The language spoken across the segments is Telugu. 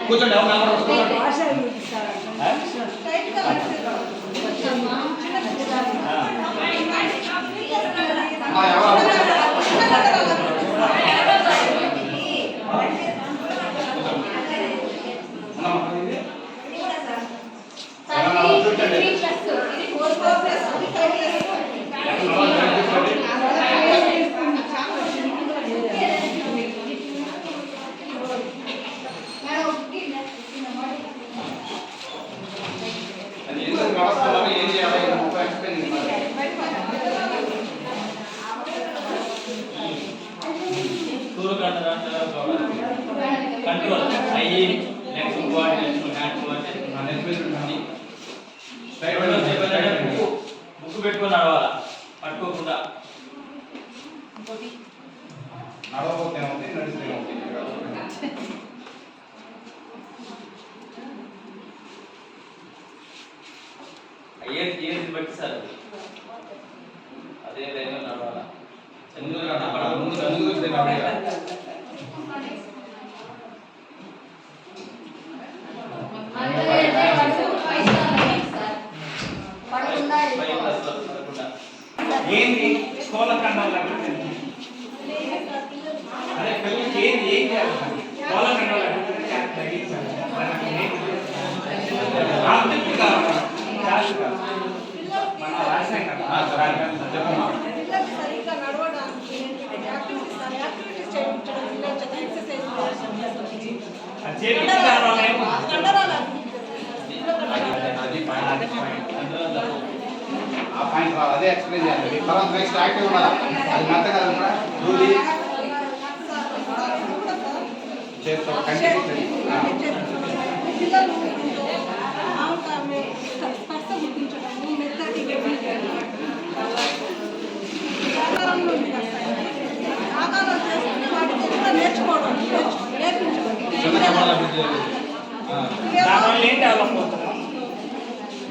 కూర్చోండి కంట్రోల్ అయ్యి నెక్స్ట్ ముక్కు పెట్టుకొని నడవాలా పట్టుకోకుండా నడవకపోతే నడిస్తే ఏది బట్టి సార్ అదే లైన్లో నడవాలా ముందు ఏంటి స్థూల ఖండాలు అదే పిల్లలకి ఏంటి ఏం చేయాలి స్థూల ఖండాలు అదే ఎక్స్ప్లెయిన్ చేయాలి తర్వాత నెక్స్ట్ యాక్టివ్ ఉండాలి అది మెత్తగా దూది చేస్తాం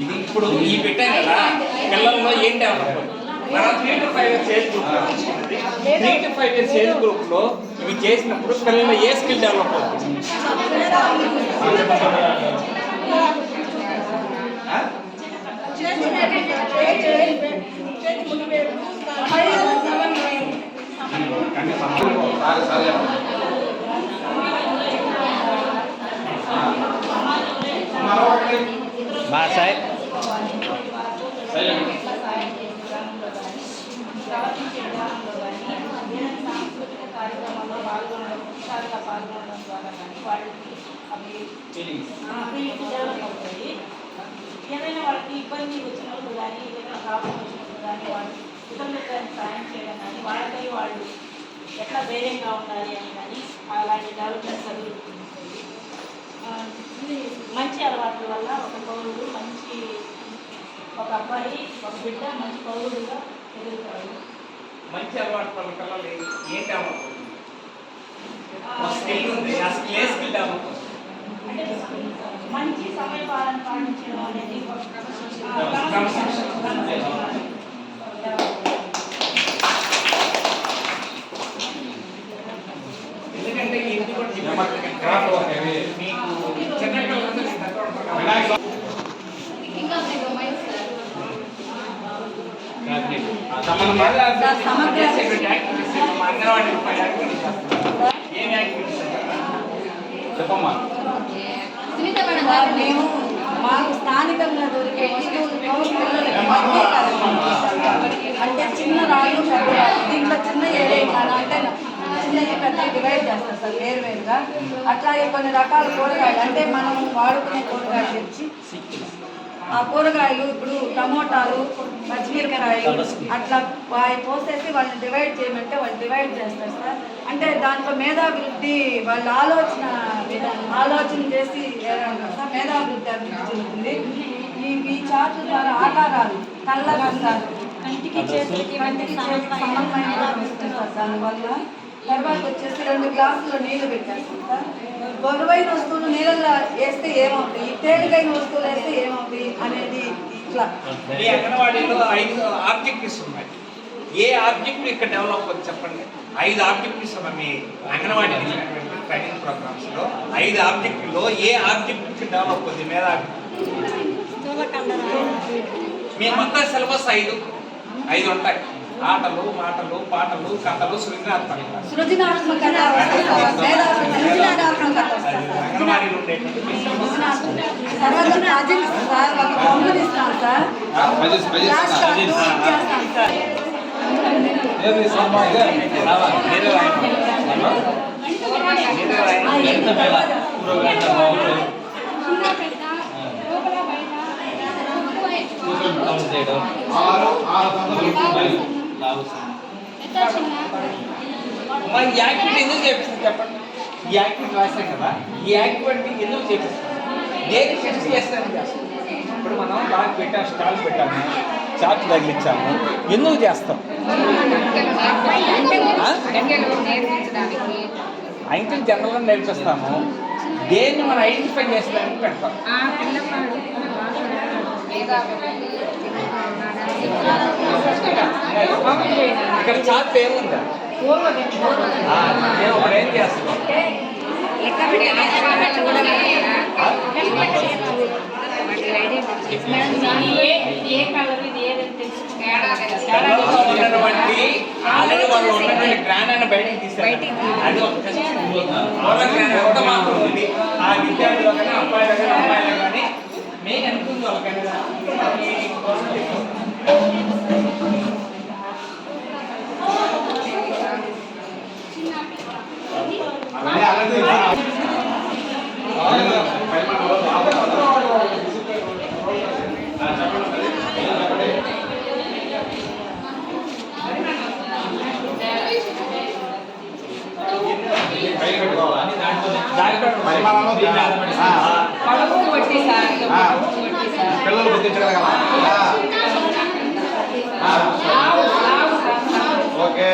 ఇది ఇప్పుడు ఈ పెట్టాం కదా పిల్లల్లో ఏం డెవలప్ మనం 3 to 5 years age group 3 to 5 years age group లో ఇవి చేసినప్పుడు పిల్లల్లో ఏ స్కిల్ డెవలప్ అవుతుంది సార్ ఏదైనా వాళ్ళకి ఇబ్బంది వచ్చినప్పుడు కానీ ఏదైనా ప్రాబ్లం వచ్చినప్పుడు కానీ వాళ్ళు ఇతరులకు సాయం చేయడం కానీ వాళ్ళపై వాళ్ళు ఎట్లా ధైర్యంగా ఉండాలి అని కానీ అలాంటి డెవలప్మెంట్ జరుగుతుంది. మంచి అలవాట్ల వల్ల ఒక పౌరుడు ఒక అబ్బాయి ఒక బిడ్డ మంచి పౌరుడుగా ఎదుగుతాడు. మంచి అలవాటు వల్ల పిల్లలు ఏం డెవలప్ అంటే మంచి సమయపాలన పాటించడం అనేది ఎందుకంటే ఇంటి కూడా చెప్పమ్మా మేము మాకు స్థానికంగా దొరికే అంటే చిన్న రాళ్ళు పెద్ద రాళ్ళు దీంట్లో చిన్న అంటే చిన్నది పెద్ద డివైడ్ చేస్తారు సార్ వేరువేరుగా. అట్లాగే కొన్ని రకాల కూరగాయలు అంటే మనం వాడుకునే కూరగాయలు తెచ్చి ఆ కూరగాయలు ఇప్పుడు టమోటాలు పచ్చిమిరపకాయలు అట్లా పోసేసి వాళ్ళని డివైడ్ చేయమంటే వాళ్ళు డివైడ్ చేస్తారు సార్. అంటే దాంట్లో మేధాభివృద్ధి వాళ్ళ ఆలోచన చేసి సార్ మేధాభివృద్ధి అభివృద్ధి జరుగుతుంది. ఈ చార్ట్ ద్వారా ఆకారాలు కళ్ళగంటారు కంటికి చేతికి కంటికి చేతికి సమన్వయంగా వస్తుంది సార్ దానివల్ల. తర్వాత వచ్చేసి 2 గ్లాసులు నీళ్లు పెట్టేస్తాం సార్. బరువైన వస్తువులు నీళ్ళల్లో వేస్తే ఏమవుతాయి, తేలికైన వస్తువులు వేస్తే ఏమవుతాయి అనేది ఇట్లా. ఈ అంగన్వాడీలో 5 ఆబ్జెక్టివ్స్ ఉన్నాయి. ఏ ఆబ్జెక్టివ్ ఇక్కడ డెవలప్ అవుతుంది చెప్పండి. 5 ఆబ్జెక్టివ్స్ ఉన్నాయి మీ అంగన్వాడీ ట్రైనింగ్ ప్రోగ్రామ్స్లో. 5 ఆబ్జెక్టివ్లో ఏ ఆబ్జెక్టివ్ డెవలప్ అవుతుంది మీద మేమంతా సిలబస్ 5 ఉంటాయి. ఆటలు, మాటలు, పాటలు, కథలు, సృజనాత్మకత. సృజనాత్మకత అంగన్వాడీలో ఉండేటువంటి తర్వాత అజిల్ సార్ ఒక బొమ్మలు ఇస్తాం సార్. క్లాస్ స్టార్ట్ చేస్తాం సార్. మరి ఈ యాక్టివిటీ ఎందుకు చేపిస్తుంది చెప్పండి. ఈ యాక్టివిటీ రాసాం కదా, ఈ యాక్టివిటీ ఎందుకు చేపిస్తాం, దేనికి ఫిక్స్ చేస్తామని చేస్తాం. ఇప్పుడు మనం బాగా పెట్టాము, స్టాల్ పెట్టాము, చార్ట్ తగిలించాము, ఎందుకు చేస్తాం? అంకెల్ జనరల్గా నేర్పిస్తాము, దేన్ని మనం ఐడెంటిఫై చేస్తామని పెడతాం. ఇక్కడ చార్ట్ ఏముందా? నేను ఇప్పుడు ఏం చేస్తాను, ఏ కలర్ ఇది ఏదని తెలుసు. ఉన్నటువంటి ఆల్రెడీ వాళ్ళు ఉన్నటువంటి జ్ఞానాన్ని బయటికి తీస్తారు. అది ఒక ఎంత మాత్రం ఉంది ఆ విద్యార్థులు కానీ అబ్బాయిలు కానీ అమ్మాయిలు కానీ మెయిన్ అనుకుంది వాళ్ళకైనా పిల్లలు గుర్తించగలగాల. ఓకే,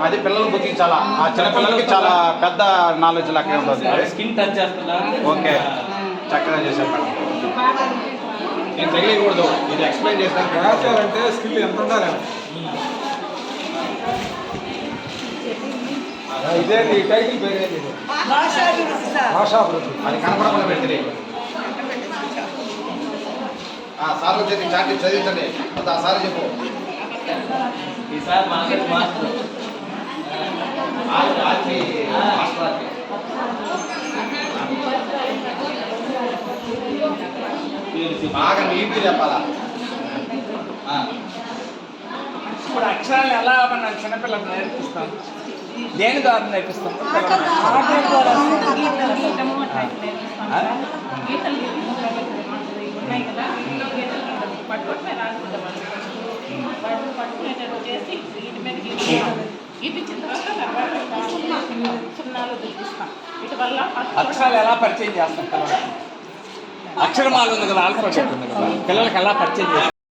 అది పిల్లలు గుర్తించాలా. ఆ చిన్న పిల్లలకి చాలా పెద్ద నాలెడ్జ్ లెక్క ఉంటుంది. స్కిన్ టచ్ చేస్తున్నా. ఓకే, చక్కగా చేశారు మేడం. నేను తెలియకూడదు, ఇది ఎక్స్ప్లెయిన్ చేస్తాను. అంటే స్కిల్ ఎంత ఉండాలి. ఇదే ఈ టైటిల్ పేరు భాషాభివృద్ధి. అది కనపడకుండా పెడితే సార్ వచ్చేది చాటి చదివించండి. ఆ సార్ చెప్పు. ఈసారి మాస్టర్ బాగా నీట్గా చెప్పాలా. ఇప్పుడు అక్షరాలు ఎలా మనం చిన్నపిల్లలకు నేర్పిస్తాం, దేని ద్వారా నేర్పిస్తాం? ఉన్నాయి కదా, ఇంట్లో గీతలు పట్టుకుంటే రాసుకుంటాం. వాటిని పట్టుకునేటట్టు చేసి వీటి మీద గీపించిన తర్వాత సున్నాలు చూపిస్తాం. వీటి వల్ల అక్షరాలు ఎలా పరిచయం చేస్తాం పిల్లలకి? అక్షరమాల ఉంది కదా, ఆల్ఫాబెట్ ఉంది కదా, పిల్లలకి ఎలా పరిచయం చేస్తాం?